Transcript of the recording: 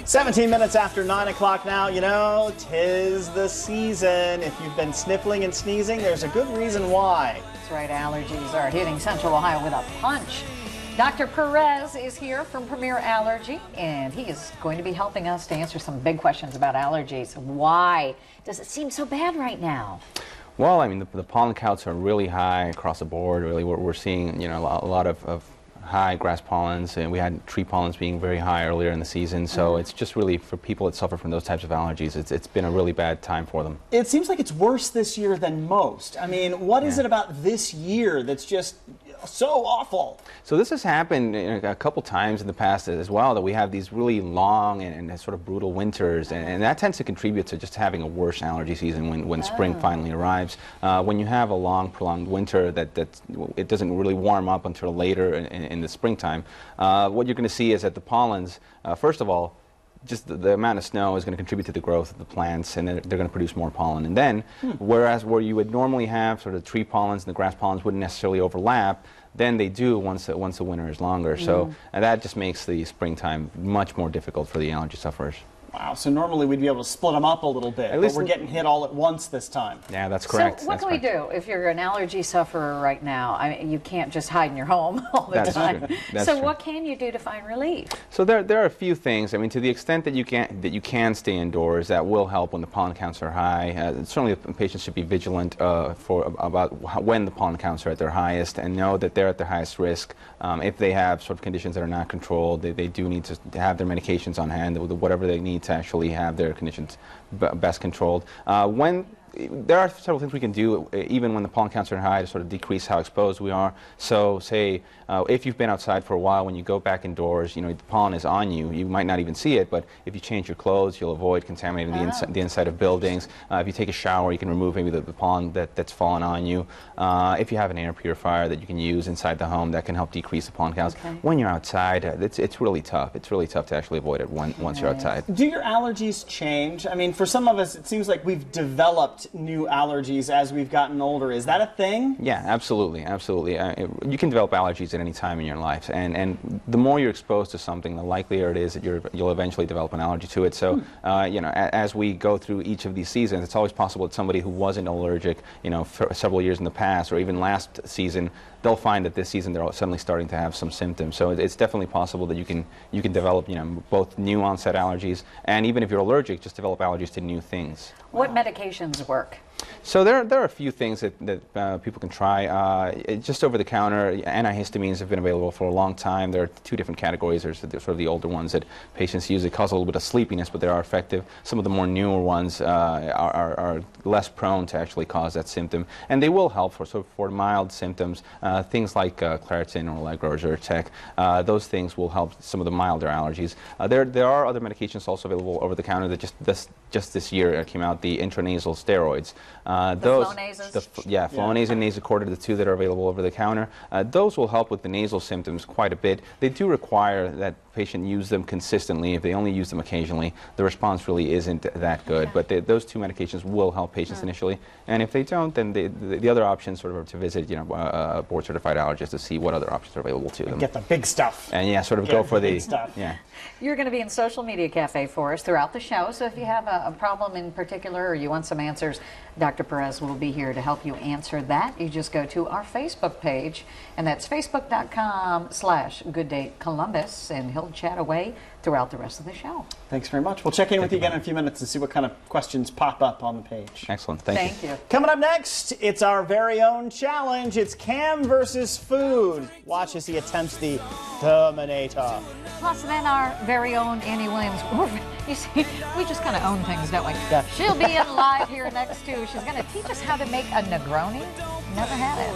17 minutes after 9 o'clock now. You know, 'tis the season. If you've been sniffling and sneezing, there's a good reason why. That's right, allergies are hitting Central Ohio with a punch. Dr. Perez is here from Premier Allergy, and he is going to be helping us to answer some big questions about allergies. Why does it seem so bad right now? Well, I mean, the pollen counts are really high across the board. Really, we're seeing, you know, a lot of high grass pollens, and we had tree pollens being very high earlier in the season. So it's just really for people that suffer from those types of allergies, it's been a really bad time for them. It seems like it's worse this year than most. I mean, what is it about this year that's just so awful? So this has happened a couple times in the past as well, that we have these really long and sort of brutal winters, and that tends to contribute to just having a worse allergy season when spring finally arrives. When you have a long, prolonged winter it doesn't really warm up until later in the springtime, what you're going to see is that the pollens, first of all, just the amount of snow is going to contribute to the growth of the plants, and they're going to produce more pollen. And then, whereas where you would normally have sort of tree pollens and the grass pollens wouldn't necessarily overlap, then they do once the winter is longer. So and that just makes the springtime much more difficult for the allergy sufferers. Wow, so normally we'd be able to split them up a little bit, but we're getting hit all at once this time. Yeah, that's correct. So what can we do if you're an allergy sufferer right now? I mean, you can't just hide in your home all the time. So what can you do to find relief? So there are a few things. I mean, to the extent that you can stay indoors, that will help when the pollen counts are high. Certainly, patients should be vigilant about when the pollen counts are at their highest, and know that they're at their highest risk. If they have sort of conditions that are not controlled, they do need to have their medications on hand, whatever they need to actually have their conditions best controlled. There are several things we can do even when the pollen counts are high to sort of decrease how exposed we are. So say if you've been outside for a while, when you go back indoors, you know, the pollen is on you. You might not even see it, but if you change your clothes, you'll avoid contaminating the inside of buildings. If you take a shower, you can remove maybe the pollen that's fallen on you. If you have an air purifier that you can use inside the home, that can help decrease the pollen counts. When you're outside, it's really tough. It's really tough to actually avoid it once you're outside. Do your allergies change? I mean, for some of us, it seems like we've developed new allergies as we've gotten older. Is that a thing? Yeah, absolutely, absolutely. You can develop allergies at any time in your life, and the more you're exposed to something, the likelier it is that you'll eventually develop an allergy to it. So, you know, as we go through each of these seasons, it's always possible that somebody who wasn't allergic, you know, for several years in the past, or even last season, they'll find that this season they're suddenly starting to have some symptoms. So it's definitely possible that you can develop, you know, both new onset allergies, and even if you're allergic, just develop allergies to new things. What medications work? So there are a few things that people can try. Just over the counter, antihistamines have been available for a long time. There are two different categories. There's sort of the older ones that patients use. They cause a little bit of sleepiness, but they are effective. Some of the more newer ones are less prone to actually cause that symptom, and they will help for mild symptoms. Things like Claritin or Allegra or Zyrtec, those things will help some of the milder allergies. There are other medications also available over the counter that just this year came out, the intranasal steroids. Flonase? Flonase and Nasacort are the two that are available over the counter. Those will help with the nasal symptoms quite a bit. They do require that patient use them consistently. If they only use them occasionally, the response really isn't that good. But those two medications will help patients initially, and if they don't, then the other options sort of are to visit, you know, a board-certified allergist to see what other options are available to them. Get the big stuff. And sort of go for the big stuff. You're going to be in Social Media Cafe for us throughout the show, so if you have a problem in particular or you want some answers, Dr. Perez will be here to help you answer that. You just go to our Facebook page, and that's facebook.com/GoodDayColumbus, and he'll chat away throughout the rest of the show. Thanks very much. We'll check in with you again in a few minutes to see what kind of questions pop up on the page. Excellent. Thank you. Coming up next, it's our very own challenge. It's Cam versus food. Watch as he attempts the Terminator. Plus, then our very own Annie Williams. You see, we just kind of own things, don't we? Yeah. She'll be in live here next, too. She's going to teach us how to make a Negroni. Never had it.